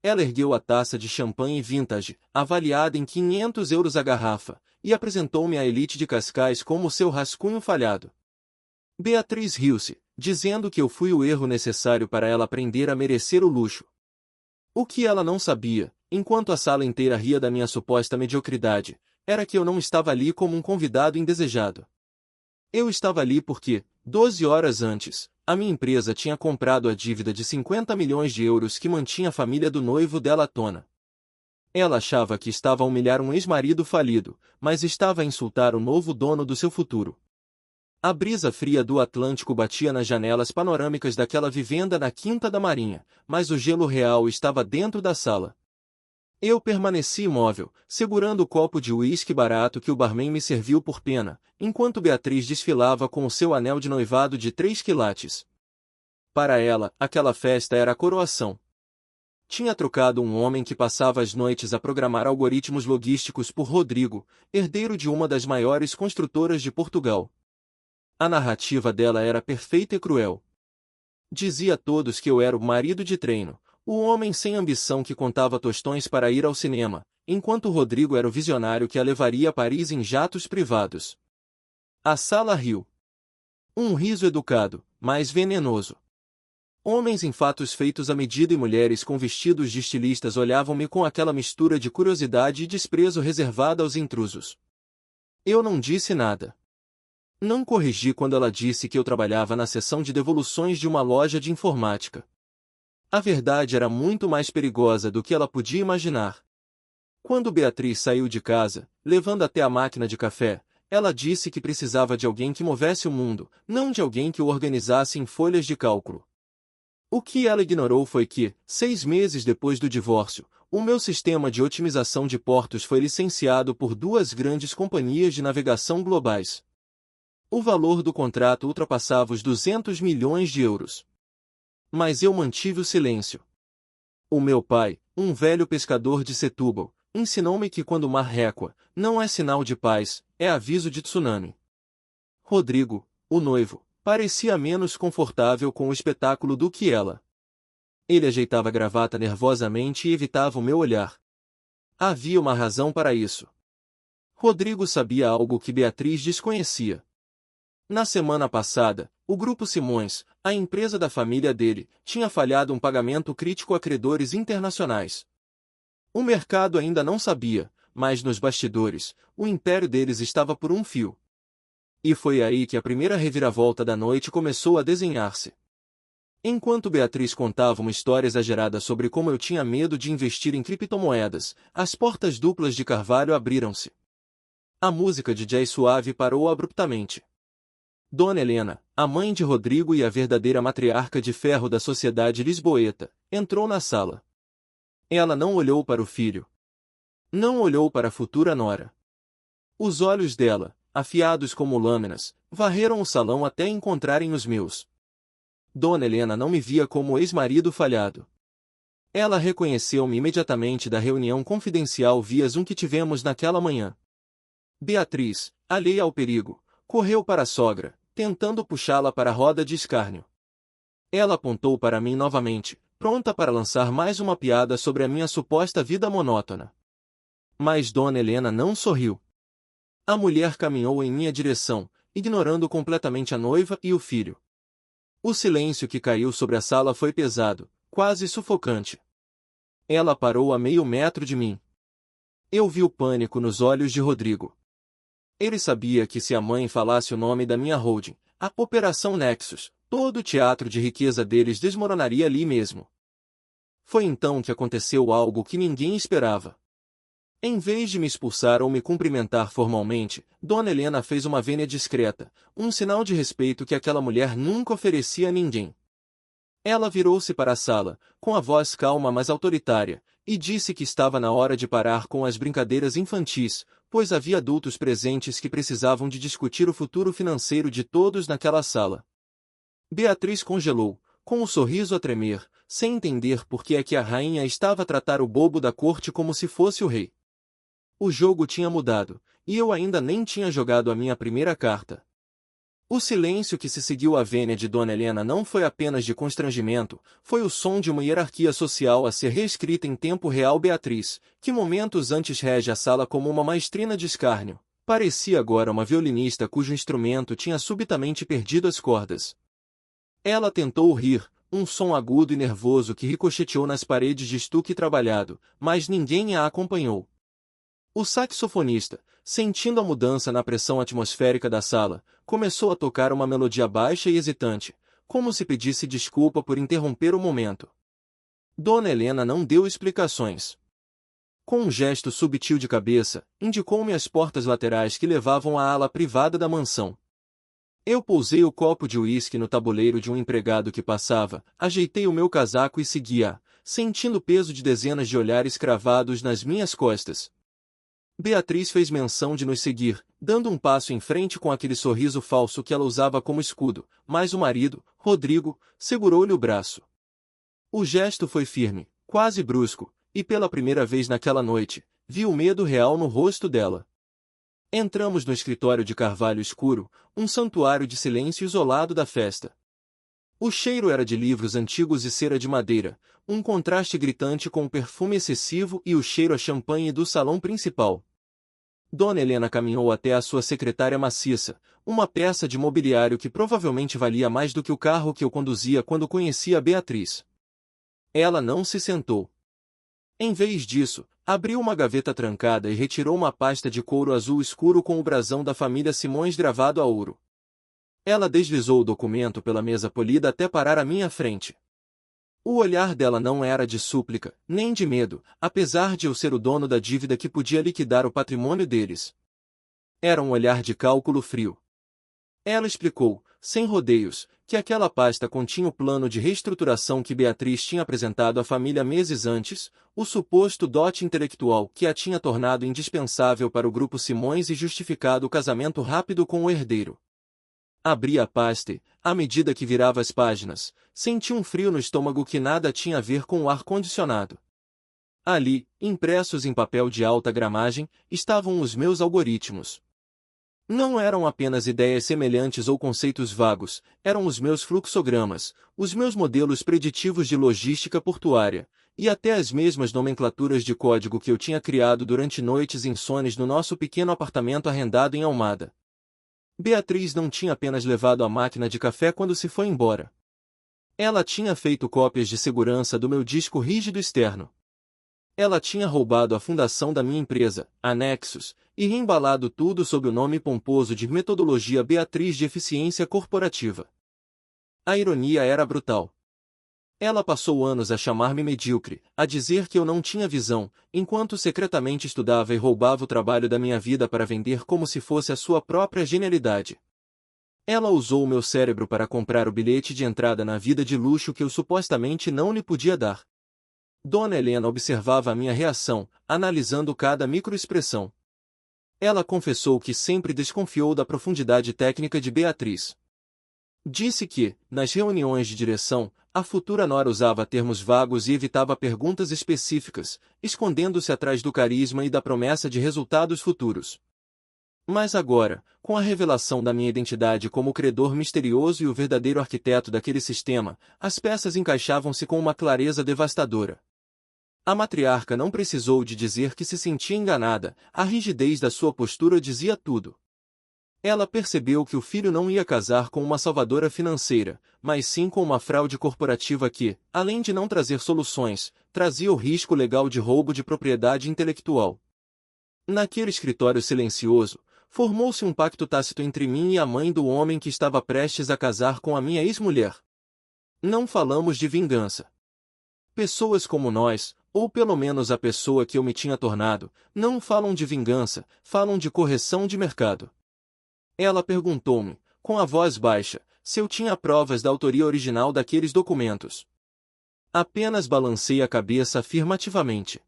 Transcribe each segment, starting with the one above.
Ela ergueu a taça de champanhe vintage, avaliada em 500 euros a garrafa, e apresentou-me a Elite de Cascais como seu rascunho falhado. Beatriz riu-se, dizendo que eu fui o erro necessário para ela aprender a merecer o luxo. O que ela não sabia, enquanto a sala inteira ria da minha suposta mediocridade, era que eu não estava ali como um convidado indesejado. Eu estava ali porque, 12 horas antes, a minha empresa tinha comprado a dívida de 50 milhões de euros que mantinha a família do noivo dela à tona. Ela achava que estava a humilhar um ex-marido falido, mas estava a insultar o novo dono do seu futuro. A brisa fria do Atlântico batia nas janelas panorâmicas daquela vivenda na Quinta da Marinha, mas o gelo real estava dentro da sala. Eu permaneci imóvel, segurando o copo de uísque barato que o barman me serviu por pena, enquanto Beatriz desfilava com o seu anel de noivado de 3 quilates. Para ela, aquela festa era a coroação. Tinha trocado um homem que passava as noites a programar algoritmos logísticos por Rodrigo, herdeiro de uma das maiores construtoras de Portugal. A narrativa dela era perfeita e cruel. Dizia a todos que eu era o marido de treino, o homem sem ambição que contava tostões para ir ao cinema, enquanto Rodrigo era o visionário que a levaria a Paris em jatos privados. A sala riu. Um riso educado, mas venenoso. Homens em fatos feitos à medida e mulheres com vestidos de estilistas olhavam-me com aquela mistura de curiosidade e desprezo reservada aos intrusos. Eu não disse nada. Não corrigi quando ela disse que eu trabalhava na seção de devoluções de uma loja de informática. A verdade era muito mais perigosa do que ela podia imaginar. Quando Beatriz saiu de casa, levando até a máquina de café, ela disse que precisava de alguém que movesse o mundo, não de alguém que o organizasse em folhas de cálculo. O que ela ignorou foi que, 6 meses depois do divórcio, o meu sistema de otimização de portos foi licenciado por 2 grandes companhias de navegação globais. O valor do contrato ultrapassava os 200 milhões de euros. Mas eu mantive o silêncio. O meu pai, um velho pescador de Setúbal, ensinou-me que quando o mar recua, não é sinal de paz, é aviso de tsunami. Rodrigo, o noivo, parecia menos confortável com o espetáculo do que ela. Ele ajeitava a gravata nervosamente e evitava o meu olhar. Havia uma razão para isso. Rodrigo sabia algo que Beatriz desconhecia. Na semana passada, o Grupo Simões, a empresa da família dele, tinha falhado um pagamento crítico a credores internacionais. O mercado ainda não sabia, mas nos bastidores, o império deles estava por um fio. E foi aí que a primeira reviravolta da noite começou a desenhar-se. Enquanto Beatriz contava uma história exagerada sobre como eu tinha medo de investir em criptomoedas, as portas duplas de Carvalho abriram-se. A música de jazz suave parou abruptamente. Dona Helena, a mãe de Rodrigo e a verdadeira matriarca de ferro da sociedade lisboeta, entrou na sala. Ela não olhou para o filho. Não olhou para a futura nora. Os olhos dela, afiados como lâminas, varreram o salão até encontrarem os meus. Dona Helena não me via como ex-marido falhado. Ela reconheceu-me imediatamente da reunião confidencial via Zoom que tivemos naquela manhã. Beatriz, alheia ao perigo, correu para a sogra, tentando puxá-la para a roda de escárnio. Ela apontou para mim novamente, pronta para lançar mais uma piada sobre a minha suposta vida monótona. Mas Dona Helena não sorriu. A mulher caminhou em minha direção, ignorando completamente a noiva e o filho. O silêncio que caiu sobre a sala foi pesado, quase sufocante. Ela parou a meio metro de mim. Eu vi o pânico nos olhos de Rodrigo. Ele sabia que se a mãe falasse o nome da minha holding, a Operação Nexus, todo o teatro de riqueza deles desmoronaria ali mesmo. Foi então que aconteceu algo que ninguém esperava. Em vez de me expulsar ou me cumprimentar formalmente, Dona Helena fez uma vênia discreta, um sinal de respeito que aquela mulher nunca oferecia a ninguém. Ela virou-se para a sala, com a voz calma mas autoritária, e disse que estava na hora de parar com as brincadeiras infantis, pois havia adultos presentes que precisavam de discutir o futuro financeiro de todos naquela sala. Beatriz congelou, com o sorriso a tremer, sem entender por que é que a rainha estava a tratar o bobo da corte como se fosse o rei. O jogo tinha mudado, e eu ainda nem tinha jogado a minha primeira carta. O silêncio que se seguiu à vênia de Dona Helena não foi apenas de constrangimento, foi o som de uma hierarquia social a ser reescrita em tempo real. Beatriz, que momentos antes rege a sala como uma maestrina de escárnio, parecia agora uma violinista cujo instrumento tinha subitamente perdido as cordas. Ela tentou rir, um som agudo e nervoso que ricocheteou nas paredes de estuque trabalhado, mas ninguém a acompanhou. O saxofonista, sentindo a mudança na pressão atmosférica da sala, começou a tocar uma melodia baixa e hesitante, como se pedisse desculpa por interromper o momento. Dona Helena não deu explicações. Com um gesto subtil de cabeça, indicou-me as portas laterais que levavam à ala privada da mansão. Eu pousei o copo de uísque no tabuleiro de um empregado que passava, ajeitei o meu casaco e segui-a, sentindo o peso de dezenas de olhares cravados nas minhas costas. Beatriz fez menção de nos seguir, dando um passo em frente com aquele sorriso falso que ela usava como escudo, mas o marido, Rodrigo, segurou-lhe o braço. O gesto foi firme, quase brusco, e pela primeira vez naquela noite, vi o medo real no rosto dela. Entramos no escritório de carvalho escuro, um santuário de silêncio isolado da festa. O cheiro era de livros antigos e cera de madeira, um contraste gritante com o perfume excessivo e o cheiro a champanhe do salão principal. Dona Helena caminhou até a sua secretária maciça, uma peça de mobiliário que provavelmente valia mais do que o carro que eu conduzia quando conhecia a Beatriz. Ela não se sentou. Em vez disso, abriu uma gaveta trancada e retirou uma pasta de couro azul escuro com o brasão da família Simões gravado a ouro. Ela deslizou o documento pela mesa polida até parar à minha frente. O olhar dela não era de súplica, nem de medo, apesar de eu ser o dono da dívida que podia liquidar o patrimônio deles. Era um olhar de cálculo frio. Ela explicou, sem rodeios, que aquela pasta continha o plano de reestruturação que Beatriz tinha apresentado à família meses antes, o suposto dote intelectual que a tinha tornado indispensável para o grupo Simões e justificado o casamento rápido com o herdeiro. Abri a pasta e, à medida que virava as páginas, senti um frio no estômago que nada tinha a ver com o ar-condicionado. Ali, impressos em papel de alta gramagem, estavam os meus algoritmos. Não eram apenas ideias semelhantes ou conceitos vagos, eram os meus fluxogramas, os meus modelos preditivos de logística portuária, e até as mesmas nomenclaturas de código que eu tinha criado durante noites insones no nosso pequeno apartamento arrendado em Almada. Beatriz não tinha apenas levado a máquina de café quando se foi embora. Ela tinha feito cópias de segurança do meu disco rígido externo. Ela tinha roubado a fundação da minha empresa, a Nexus, e reembalado tudo sob o nome pomposo de Metodologia Beatriz de Eficiência Corporativa. A ironia era brutal. Ela passou anos a chamar-me medíocre, a dizer que eu não tinha visão, enquanto secretamente estudava e roubava o trabalho da minha vida para vender como se fosse a sua própria genialidade. Ela usou o meu cérebro para comprar o bilhete de entrada na vida de luxo que eu supostamente não lhe podia dar. Dona Helena observava a minha reação, analisando cada microexpressão. Ela confessou que sempre desconfiou da profundidade técnica de Beatriz. Disse que, nas reuniões de direção, a futura nora usava termos vagos e evitava perguntas específicas, escondendo-se atrás do carisma e da promessa de resultados futuros. Mas agora, com a revelação da minha identidade como o credor misterioso e o verdadeiro arquiteto daquele sistema, as peças encaixavam-se com uma clareza devastadora. A matriarca não precisou de dizer que se sentia enganada, a rigidez da sua postura dizia tudo. Ela percebeu que o filho não ia casar com uma salvadora financeira, mas sim com uma fraude corporativa que, além de não trazer soluções, trazia o risco legal de roubo de propriedade intelectual. Naquele escritório silencioso, formou-se um pacto tácito entre mim e a mãe do homem que estava prestes a casar com a minha ex-mulher. Não falamos de vingança. Pessoas como nós, ou pelo menos a pessoa que eu me tinha tornado, não falam de vingança, falam de correção de mercado. Ela perguntou-me, com a voz baixa, se eu tinha provas da autoria original daqueles documentos. Apenas balancei a cabeça afirmativamente.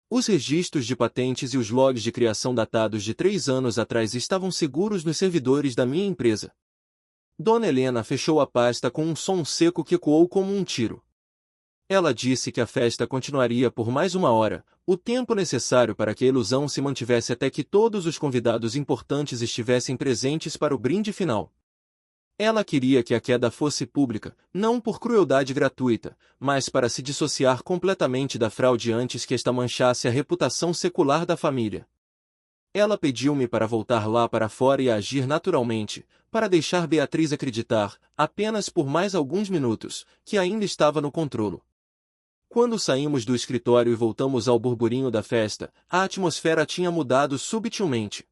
Os registros de patentes e os logs de criação datados de 3 anos atrás estavam seguros nos servidores da minha empresa. Dona Helena fechou a pasta com um som seco que ecoou como um tiro. Ela disse que a festa continuaria por mais 1 hora, o tempo necessário para que a ilusão se mantivesse até que todos os convidados importantes estivessem presentes para o brinde final. Ela queria que a queda fosse pública, não por crueldade gratuita, mas para se dissociar completamente da fraude antes que esta manchasse a reputação secular da família. Ela pediu-me para voltar lá para fora e agir naturalmente, para deixar Beatriz acreditar, apenas por mais alguns minutos, que ainda estava no controlo. Quando saímos do escritório e voltamos ao burburinho da festa, a atmosfera tinha mudado subtilmente.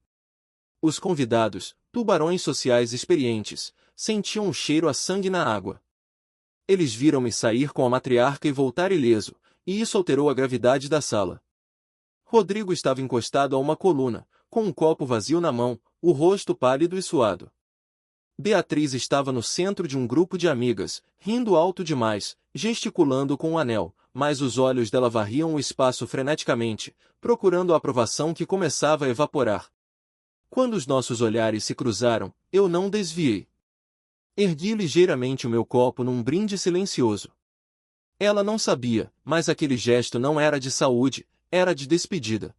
Os convidados, tubarões sociais experientes, sentiam um cheiro a sangue na água. Eles viram-me sair com a matriarca e voltar ileso, e isso alterou a gravidade da sala. Rodrigo estava encostado a uma coluna, com um copo vazio na mão, o rosto pálido e suado. Beatriz estava no centro de um grupo de amigas, rindo alto demais, gesticulando com um anel, mas os olhos dela varriam o espaço freneticamente, procurando a aprovação que começava a evaporar. Quando os nossos olhares se cruzaram, eu não desviei. Ergui ligeiramente o meu copo num brinde silencioso. Ela não sabia, mas aquele gesto não era de saúde, era de despedida.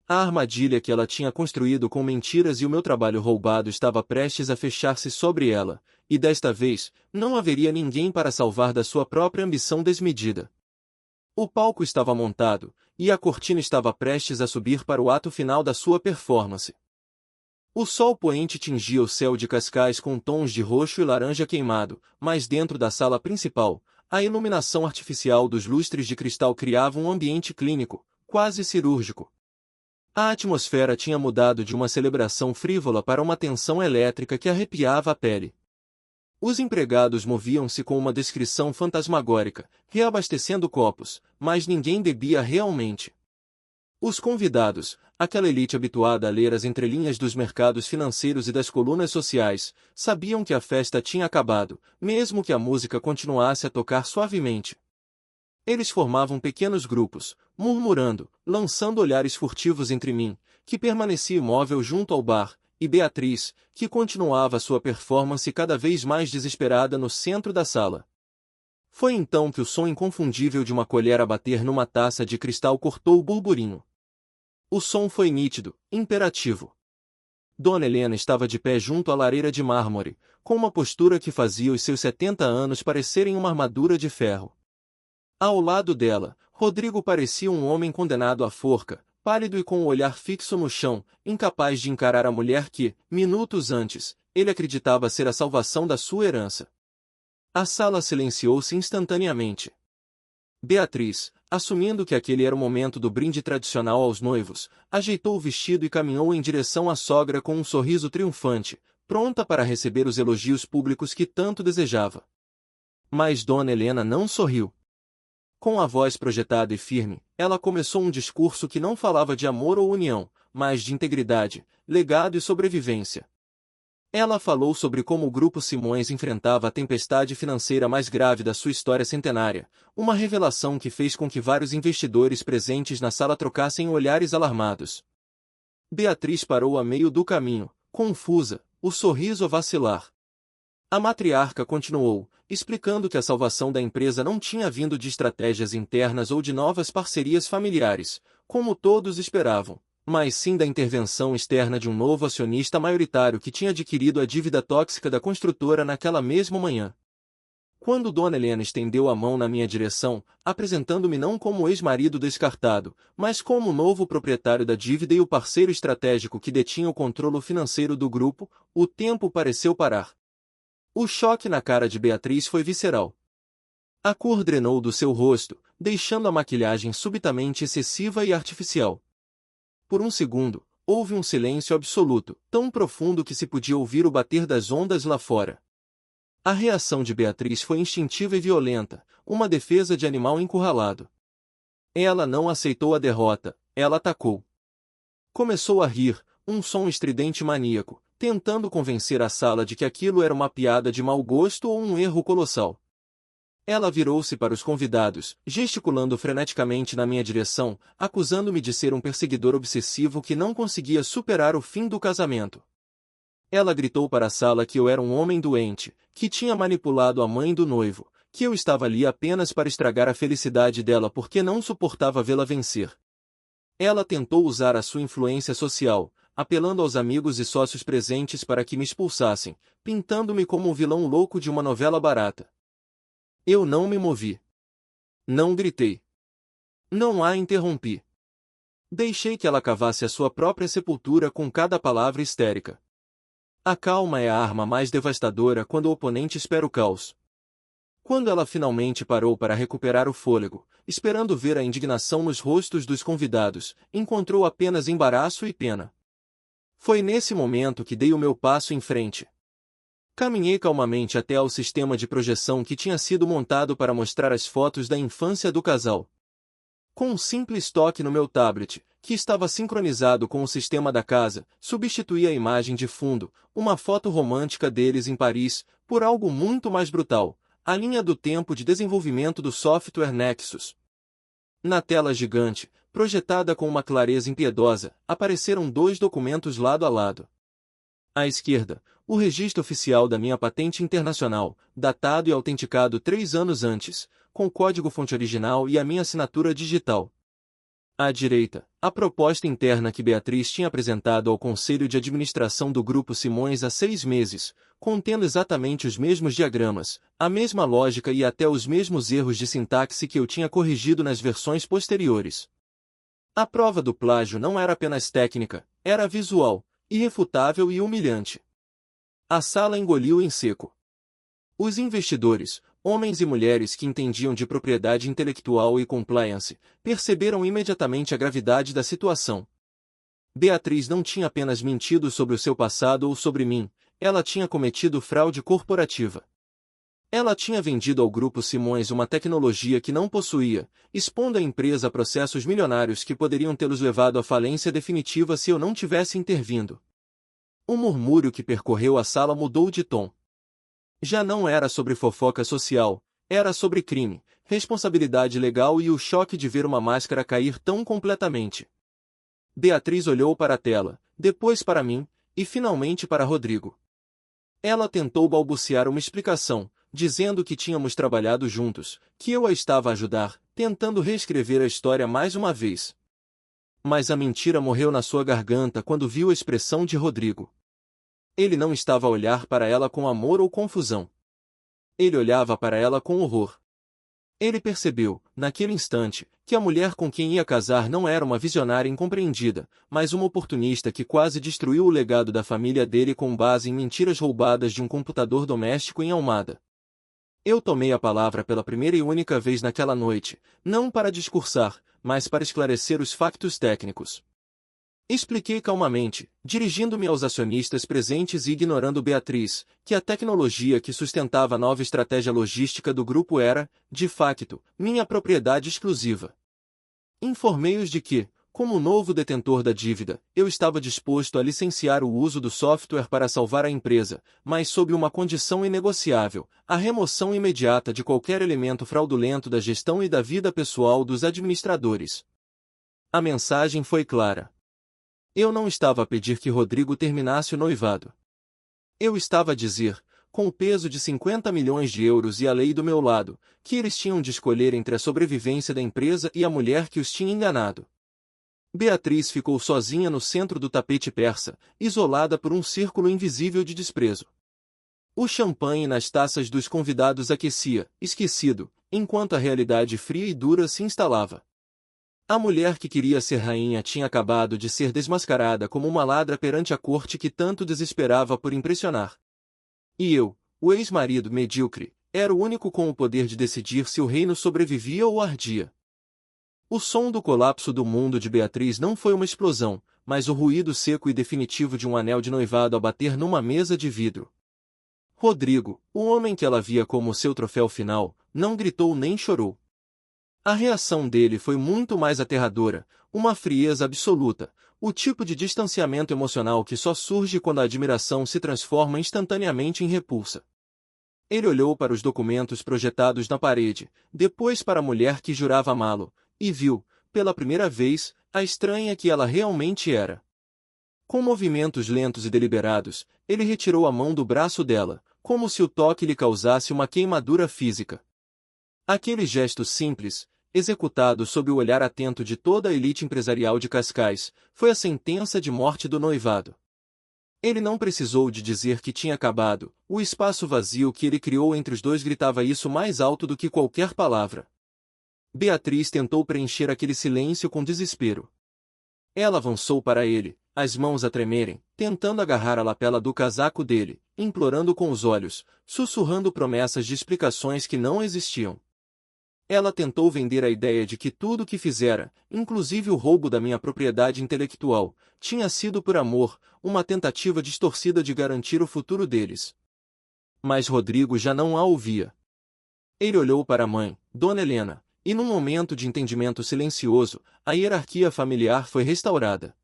A armadilha que ela tinha construído com mentiras e o meu trabalho roubado estava prestes a fechar-se sobre ela, e desta vez, não haveria ninguém para salvar da sua própria ambição desmedida. O palco estava montado, e a cortina estava prestes a subir para o ato final da sua performance. O sol poente tingia o céu de Cascais com tons de roxo e laranja queimado, mas dentro da sala principal, a iluminação artificial dos lustres de cristal criava um ambiente clínico, quase cirúrgico. A atmosfera tinha mudado de uma celebração frívola para uma tensão elétrica que arrepiava a pele. Os empregados moviam-se com uma descrição fantasmagórica, reabastecendo copos, mas ninguém bebia realmente. Os convidados, aquela elite habituada a ler as entrelinhas dos mercados financeiros e das colunas sociais, sabiam que a festa tinha acabado, mesmo que a música continuasse a tocar suavemente. Eles formavam pequenos grupos, murmurando, lançando olhares furtivos entre mim, que permanecia imóvel junto ao bar, e Beatriz, que continuava sua performance cada vez mais desesperada no centro da sala. Foi então que o som inconfundível de uma colher a bater numa taça de cristal cortou o burburinho. O som foi nítido, imperativo. Dona Helena estava de pé junto à lareira de mármore, com uma postura que fazia os seus 70 anos parecerem uma armadura de ferro. Ao lado dela, Rodrigo parecia um homem condenado à forca, pálido e com o olhar fixo no chão, incapaz de encarar a mulher que, minutos antes, ele acreditava ser a salvação da sua herança. A sala silenciou-se instantaneamente. Beatriz, assumindo que aquele era o momento do brinde tradicional aos noivos, ajeitou o vestido e caminhou em direção à sogra com um sorriso triunfante, pronta para receber os elogios públicos que tanto desejava. Mas Dona Helena não sorriu. Com a voz projetada e firme, ela começou um discurso que não falava de amor ou união, mas de integridade, legado e sobrevivência. Ela falou sobre como o Grupo Simões enfrentava a tempestade financeira mais grave da sua história centenária, uma revelação que fez com que vários investidores presentes na sala trocassem olhares alarmados. Beatriz parou a meio do caminho, confusa, o sorriso a vacilar. A matriarca continuou, explicando que a salvação da empresa não tinha vindo de estratégias internas ou de novas parcerias familiares, como todos esperavam, mas sim da intervenção externa de um novo acionista maioritário que tinha adquirido a dívida tóxica da construtora naquela mesma manhã. Quando Dona Helena estendeu a mão na minha direção, apresentando-me não como ex-marido descartado, mas como o novo proprietário da dívida e o parceiro estratégico que detinha o controle financeiro do grupo, o tempo pareceu parar. O choque na cara de Beatriz foi visceral. A cor drenou do seu rosto, deixando a maquilhagem subitamente excessiva e artificial. Por um segundo, houve um silêncio absoluto, tão profundo que se podia ouvir o bater das ondas lá fora. A reação de Beatriz foi instintiva e violenta, uma defesa de animal encurralado. Ela não aceitou a derrota, ela atacou. Começou a rir, um som estridente e maníaco, tentando convencer a sala de que aquilo era uma piada de mau gosto ou um erro colossal. Ela virou-se para os convidados, gesticulando freneticamente na minha direção, acusando-me de ser um perseguidor obsessivo que não conseguia superar o fim do casamento. Ela gritou para a sala que eu era um homem doente, que tinha manipulado a mãe do noivo, que eu estava ali apenas para estragar a felicidade dela porque não suportava vê-la vencer. Ela tentou usar a sua influência social, apelando aos amigos e sócios presentes para que me expulsassem, pintando-me como um vilão louco de uma novela barata. Eu não me movi. Não gritei. Não a interrompi. Deixei que ela cavasse a sua própria sepultura com cada palavra histérica. A calma é a arma mais devastadora quando o oponente espera o caos. Quando ela finalmente parou para recuperar o fôlego, esperando ver a indignação nos rostos dos convidados, encontrou apenas embaraço e pena. Foi nesse momento que dei o meu passo em frente. Caminhei calmamente até ao sistema de projeção que tinha sido montado para mostrar as fotos da infância do casal. Com um simples toque no meu tablet, que estava sincronizado com o sistema da casa, substituí a imagem de fundo, uma foto romântica deles em Paris, por algo muito mais brutal, a linha do tempo de desenvolvimento do software Nexus. Na tela gigante, projetada com uma clareza impiedosa, apareceram 2 documentos lado a lado. À esquerda, o registro oficial da minha patente internacional, datado e autenticado 3 anos antes, com código-fonte original e a minha assinatura digital. À direita, a proposta interna que Beatriz tinha apresentado ao Conselho de Administração do Grupo Simões há 6 meses, contendo exatamente os mesmos diagramas, a mesma lógica e até os mesmos erros de sintaxe que eu tinha corrigido nas versões posteriores. A prova do plágio não era apenas técnica, era visual, irrefutável e humilhante. A sala engoliu em seco. Os investidores, homens e mulheres que entendiam de propriedade intelectual e compliance, perceberam imediatamente a gravidade da situação. Beatriz não tinha apenas mentido sobre o seu passado ou sobre mim, ela tinha cometido fraude corporativa. Ela tinha vendido ao Grupo Simões uma tecnologia que não possuía, expondo a empresa a processos milionários que poderiam tê-los levado à falência definitiva se eu não tivesse intervindo. O murmúrio que percorreu a sala mudou de tom. Já não era sobre fofoca social, era sobre crime, responsabilidade legal e o choque de ver uma máscara cair tão completamente. Beatriz olhou para a tela, depois para mim, e finalmente para Rodrigo. Ela tentou balbuciar uma explicação, dizendo que tínhamos trabalhado juntos, que eu a estava a ajudar, tentando reescrever a história mais uma vez. Mas a mentira morreu na sua garganta quando viu a expressão de Rodrigo. Ele não estava a olhar para ela com amor ou confusão. Ele olhava para ela com horror. Ele percebeu, naquele instante, que a mulher com quem ia casar não era uma visionária incompreendida, mas uma oportunista que quase destruiu o legado da família dele com base em mentiras roubadas de um computador doméstico em Almada. Eu tomei a palavra pela primeira e única vez naquela noite, não para discursar, mas para esclarecer os factos técnicos. Expliquei calmamente, dirigindo-me aos acionistas presentes e ignorando Beatriz, que a tecnologia que sustentava a nova estratégia logística do grupo era, de facto, minha propriedade exclusiva. Informei-os de que, como novo detentor da dívida, eu estava disposto a licenciar o uso do software para salvar a empresa, mas sob uma condição inegociável, a remoção imediata de qualquer elemento fraudulento da gestão e da vida pessoal dos administradores. A mensagem foi clara. Eu não estava a pedir que Rodrigo terminasse o noivado. Eu estava a dizer, com o peso de 50 milhões de euros e a lei do meu lado, que eles tinham de escolher entre a sobrevivência da empresa e a mulher que os tinha enganado. Beatriz ficou sozinha no centro do tapete persa, isolada por um círculo invisível de desprezo. O champanhe nas taças dos convidados aquecia, esquecido, enquanto a realidade fria e dura se instalava. A mulher que queria ser rainha tinha acabado de ser desmascarada como uma ladra perante a corte que tanto desesperava por impressionar. E eu, o ex-marido medíocre, era o único com o poder de decidir se o reino sobrevivia ou ardia. O som do colapso do mundo de Beatriz não foi uma explosão, mas o ruído seco e definitivo de um anel de noivado a bater numa mesa de vidro. Rodrigo, o homem que ela via como seu troféu final, não gritou nem chorou. A reação dele foi muito mais aterradora, uma frieza absoluta, o tipo de distanciamento emocional que só surge quando a admiração se transforma instantaneamente em repulsa. Ele olhou para os documentos projetados na parede, depois para a mulher que jurava amá-lo, e viu, pela primeira vez, a estranha que ela realmente era. Com movimentos lentos e deliberados, ele retirou a mão do braço dela, como se o toque lhe causasse uma queimadura física. Aquele gesto simples, executado sob o olhar atento de toda a elite empresarial de Cascais, foi a sentença de morte do noivado. Ele não precisou de dizer que tinha acabado, o espaço vazio que ele criou entre os dois gritava isso mais alto do que qualquer palavra. Beatriz tentou preencher aquele silêncio com desespero. Ela avançou para ele, as mãos a tremerem, tentando agarrar a lapela do casaco dele, implorando com os olhos, sussurrando promessas de explicações que não existiam. Ela tentou vender a ideia de que tudo o que fizera, inclusive o roubo da minha propriedade intelectual, tinha sido por amor, uma tentativa distorcida de garantir o futuro deles. Mas Rodrigo já não a ouvia. Ele olhou para a mãe, Dona Helena, e num momento de entendimento silencioso, a hierarquia familiar foi restaurada.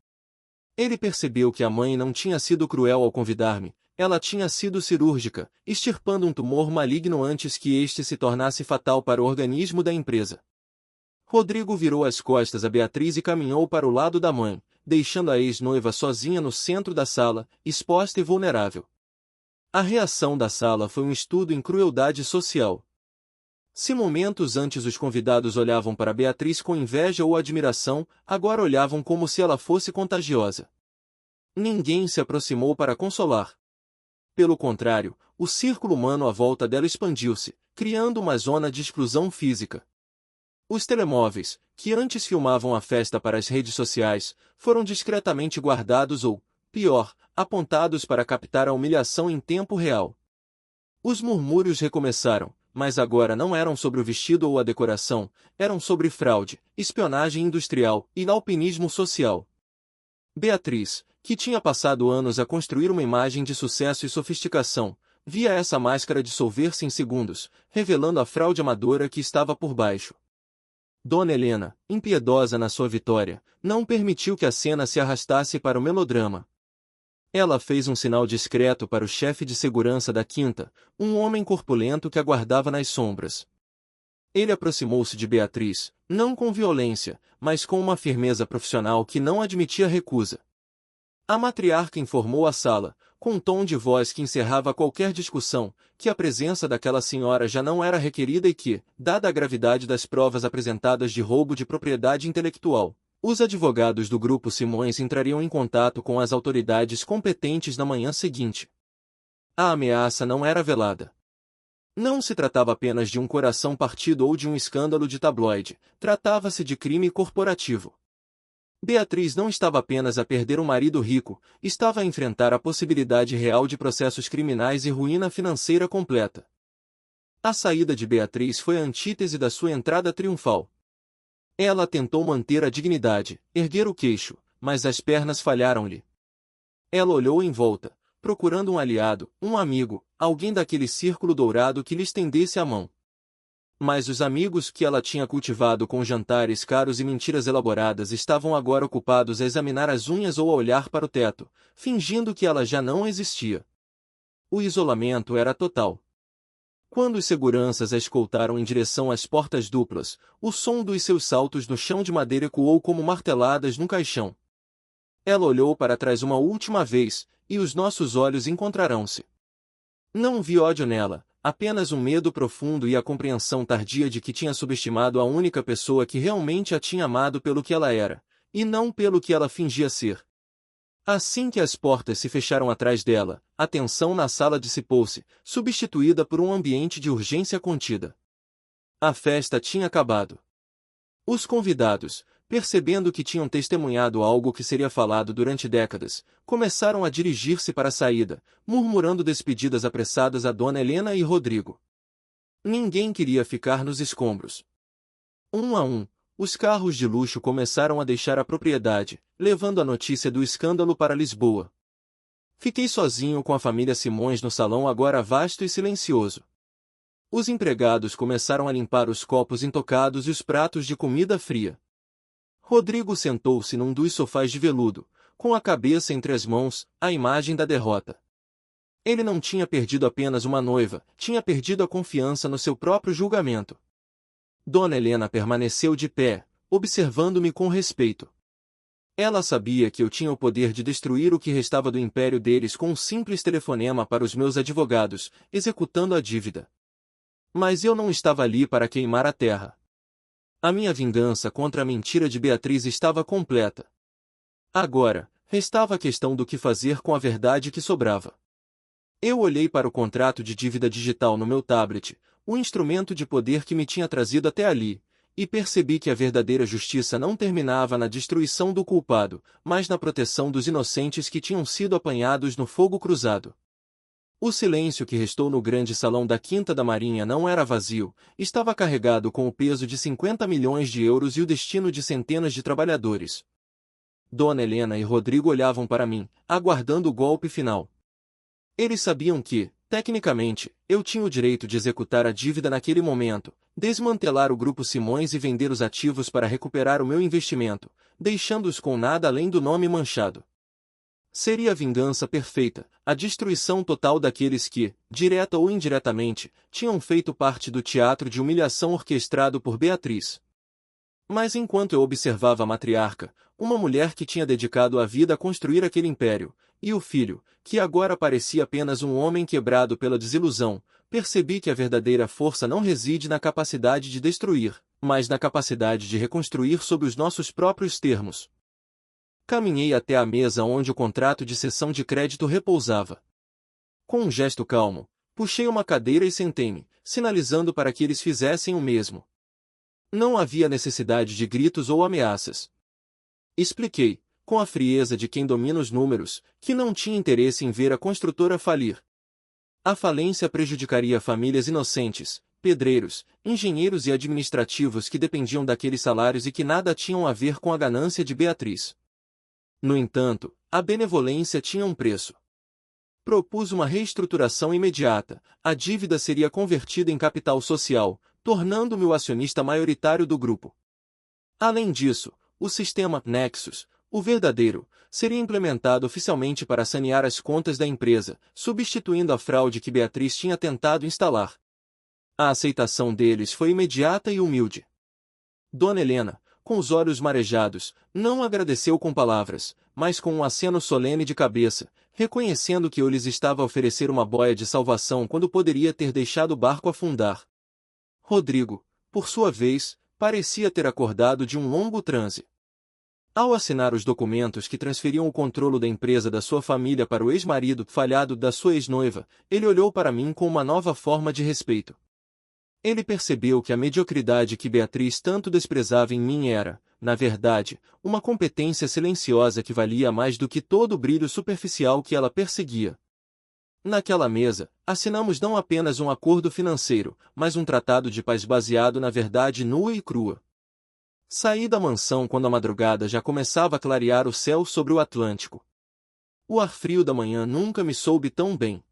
Ele percebeu que a mãe não tinha sido cruel ao convidar-me, ela tinha sido cirúrgica, extirpando um tumor maligno antes que este se tornasse fatal para o organismo da empresa. Rodrigo virou as costas a Beatriz e caminhou para o lado da mãe, deixando a ex-noiva sozinha no centro da sala, exposta e vulnerável. A reação da sala foi um estudo em crueldade social. Se momentos antes os convidados olhavam para Beatriz com inveja ou admiração, agora olhavam como se ela fosse contagiosa. Ninguém se aproximou para consolar. Pelo contrário, o círculo humano à volta dela expandiu-se, criando uma zona de exclusão física. Os telemóveis, que antes filmavam a festa para as redes sociais, foram discretamente guardados ou, pior, apontados para captar a humilhação em tempo real. Os murmúrios recomeçaram, mas agora não eram sobre o vestido ou a decoração, eram sobre fraude, espionagem industrial e alpinismo social. Beatriz, que tinha passado anos a construir uma imagem de sucesso e sofisticação, via essa máscara dissolver-se em segundos, revelando a fraude amadora que estava por baixo. Dona Helena, impiedosa na sua vitória, não permitiu que a cena se arrastasse para o melodrama. Ela fez um sinal discreto para o chefe de segurança da quinta, um homem corpulento que aguardava nas sombras. Ele aproximou-se de Beatriz, não com violência, mas com uma firmeza profissional que não admitia recusa. A matriarca informou a sala, com um tom de voz que encerrava qualquer discussão, que a presença daquela senhora já não era requerida e que, dada a gravidade das provas apresentadas de roubo de propriedade intelectual, os advogados do Grupo Simões entrariam em contato com as autoridades competentes na manhã seguinte. A ameaça não era velada. Não se tratava apenas de um coração partido ou de um escândalo de tabloide, tratava-se de crime corporativo. Beatriz não estava apenas a perder um marido rico, estava a enfrentar a possibilidade real de processos criminais e ruína financeira completa. A saída de Beatriz foi a antítese da sua entrada triunfal. Ela tentou manter a dignidade, erguer o queixo, mas as pernas falharam-lhe. Ela olhou em volta, procurando um aliado, um amigo, alguém daquele círculo dourado que lhe estendesse a mão. Mas os amigos que ela tinha cultivado com jantares caros e mentiras elaboradas estavam agora ocupados a examinar as unhas ou a olhar para o teto, fingindo que ela já não existia. O isolamento era total. Quando os seguranças a escoltaram em direção às portas duplas, o som dos seus saltos no chão de madeira ecoou como marteladas num caixão. Ela olhou para trás uma última vez, e os nossos olhos encontrarão-se. Não vi ódio nela, apenas um medo profundo e a compreensão tardia de que tinha subestimado a única pessoa que realmente a tinha amado pelo que ela era, e não pelo que ela fingia ser. Assim que as portas se fecharam atrás dela, a tensão na sala dissipou-se, substituída por um ambiente de urgência contida. A festa tinha acabado. Os convidados, percebendo que tinham testemunhado algo que seria falado durante décadas, começaram a dirigir-se para a saída, murmurando despedidas apressadas a Dona Helena e Rodrigo. Ninguém queria ficar nos escombros. Um a um, os carros de luxo começaram a deixar a propriedade, levando a notícia do escândalo para Lisboa. Fiquei sozinho com a família Simões no salão agora vasto e silencioso. Os empregados começaram a limpar os copos intocados e os pratos de comida fria. Rodrigo sentou-se num dos sofás de veludo, com a cabeça entre as mãos, a imagem da derrota. Ele não tinha perdido apenas uma noiva, tinha perdido a confiança no seu próprio julgamento. Dona Helena permaneceu de pé, observando-me com respeito. Ela sabia que eu tinha o poder de destruir o que restava do império deles com um simples telefonema para os meus advogados, executando a dívida. Mas eu não estava ali para queimar a terra. A minha vingança contra a mentira de Beatriz estava completa. Agora, restava a questão do que fazer com a verdade que sobrava. Eu olhei para o contrato de dívida digital no meu tablet, o instrumento de poder que me tinha trazido até ali, e percebi que a verdadeira justiça não terminava na destruição do culpado, mas na proteção dos inocentes que tinham sido apanhados no fogo cruzado. O silêncio que restou no grande salão da Quinta da Marinha não era vazio, estava carregado com o peso de 50 milhões de euros e o destino de centenas de trabalhadores. Dona Helena e Rodrigo olhavam para mim, aguardando o golpe final. Eles sabiam que, tecnicamente, eu tinha o direito de executar a dívida naquele momento, desmantelar o Grupo Simões e vender os ativos para recuperar o meu investimento, deixando-os com nada além do nome manchado. Seria a vingança perfeita, a destruição total daqueles que, direta ou indiretamente, tinham feito parte do teatro de humilhação orquestrado por Beatriz. Mas enquanto eu observava a matriarca, uma mulher que tinha dedicado a vida a construir aquele império, e o filho, que agora parecia apenas um homem quebrado pela desilusão, percebi que a verdadeira força não reside na capacidade de destruir, mas na capacidade de reconstruir sob os nossos próprios termos. Caminhei até a mesa onde o contrato de cessão de crédito repousava. Com um gesto calmo, puxei uma cadeira e sentei-me, sinalizando para que eles fizessem o mesmo. Não havia necessidade de gritos ou ameaças. Expliquei, com a frieza de quem domina os números, que não tinha interesse em ver a construtora falir. A falência prejudicaria famílias inocentes, pedreiros, engenheiros e administrativos que dependiam daqueles salários e que nada tinham a ver com a ganância de Beatriz. No entanto, a benevolência tinha um preço. Propus uma reestruturação imediata, a dívida seria convertida em capital social, tornando-me o acionista maioritário do grupo. Além disso, o sistema Nexus, o verdadeiro, seria implementado oficialmente para sanear as contas da empresa, substituindo a fraude que Beatriz tinha tentado instalar. A aceitação deles foi imediata e humilde. Dona Helena, com os olhos marejados, não agradeceu com palavras, mas com um aceno solene de cabeça, reconhecendo que eu lhes estava a oferecer uma boia de salvação quando poderia ter deixado o barco afundar. Rodrigo, por sua vez, parecia ter acordado de um longo transe. Ao assinar os documentos que transferiam o controle da empresa da sua família para o ex-marido falhado da sua ex-noiva, ele olhou para mim com uma nova forma de respeito. Ele percebeu que a mediocridade que Beatriz tanto desprezava em mim era, na verdade, uma competência silenciosa que valia mais do que todo o brilho superficial que ela perseguia. Naquela mesa, assinamos não apenas um acordo financeiro, mas um tratado de paz baseado na verdade nua e crua. Saí da mansão quando a madrugada já começava a clarear o céu sobre o Atlântico. O ar frio da manhã nunca me soube tão bem.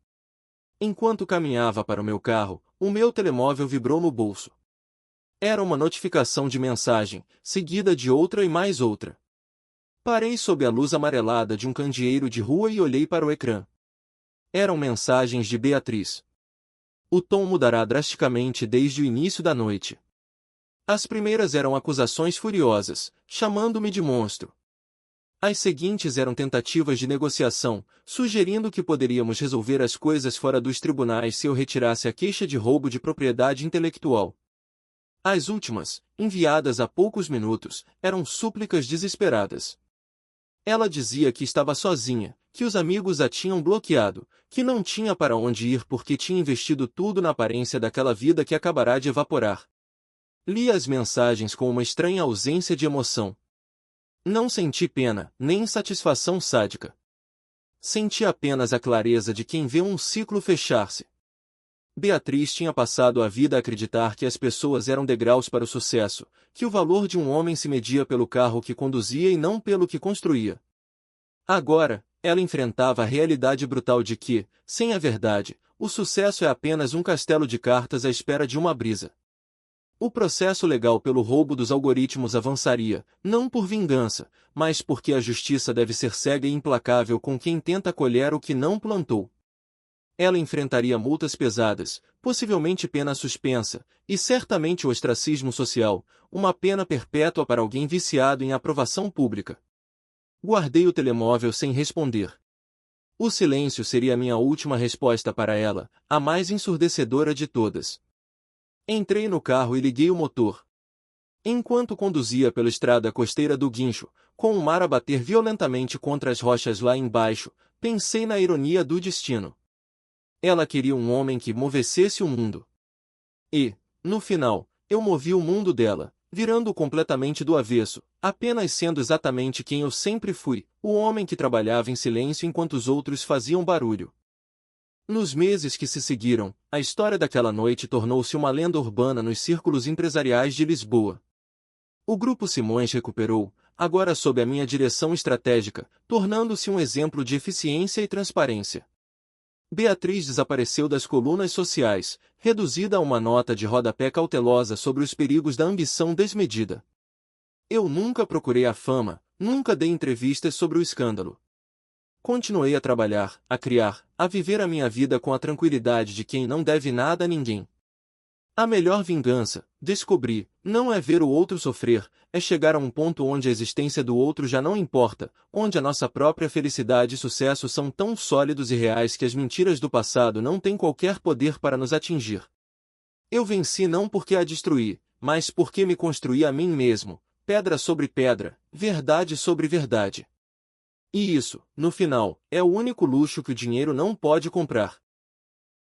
Enquanto caminhava para o meu carro, o meu telemóvel vibrou no bolso. Era uma notificação de mensagem, seguida de outra e mais outra. Parei sob a luz amarelada de um candeeiro de rua e olhei para o ecrã. Eram mensagens de Beatriz. O tom mudará drasticamente desde o início da noite. As primeiras eram acusações furiosas, chamando-me de monstro. As seguintes eram tentativas de negociação, sugerindo que poderíamos resolver as coisas fora dos tribunais se eu retirasse a queixa de roubo de propriedade intelectual. As últimas, enviadas há poucos minutos, eram súplicas desesperadas. Ela dizia que estava sozinha, que os amigos a tinham bloqueado, que não tinha para onde ir porque tinha investido tudo na aparência daquela vida que acabará de evaporar. Li as mensagens com uma estranha ausência de emoção. Não senti pena, nem satisfação sádica. Senti apenas a clareza de quem vê um ciclo fechar-se. Beatriz tinha passado a vida a acreditar que as pessoas eram degraus para o sucesso, que o valor de um homem se media pelo carro que conduzia e não pelo que construía. Agora, ela enfrentava a realidade brutal de que, sem a verdade, o sucesso é apenas um castelo de cartas à espera de uma brisa. O processo legal pelo roubo dos algoritmos avançaria, não por vingança, mas porque a justiça deve ser cega e implacável com quem tenta colher o que não plantou. Ela enfrentaria multas pesadas, possivelmente pena suspensa, e certamente o ostracismo social, uma pena perpétua para alguém viciado em aprovação pública. Guardei o telemóvel sem responder. O silêncio seria a minha última resposta para ela, a mais ensurdecedora de todas. Entrei no carro e liguei o motor. Enquanto conduzia pela estrada costeira do Guincho, com o mar a bater violentamente contra as rochas lá embaixo, pensei na ironia do destino. Ela queria um homem que movesse o mundo. E, no final, eu movi o mundo dela, virando-o completamente do avesso, apenas sendo exatamente quem eu sempre fui, o homem que trabalhava em silêncio enquanto os outros faziam barulho. Nos meses que se seguiram, a história daquela noite tornou-se uma lenda urbana nos círculos empresariais de Lisboa. O Grupo Simões recuperou, agora sob a minha direção estratégica, tornando-se um exemplo de eficiência e transparência. Beatriz desapareceu das colunas sociais, reduzida a uma nota de rodapé cautelosa sobre os perigos da ambição desmedida. Eu nunca procurei a fama, nunca dei entrevistas sobre o escândalo. Continuei a trabalhar, a criar, a viver a minha vida com a tranquilidade de quem não deve nada a ninguém. A melhor vingança, descobri, não é ver o outro sofrer, é chegar a um ponto onde a existência do outro já não importa, onde a nossa própria felicidade e sucesso são tão sólidos e reais que as mentiras do passado não têm qualquer poder para nos atingir. Eu venci não porque a destruí, mas porque me construí a mim mesmo, pedra sobre pedra, verdade sobre verdade. E isso, no final, é o único luxo que o dinheiro não pode comprar.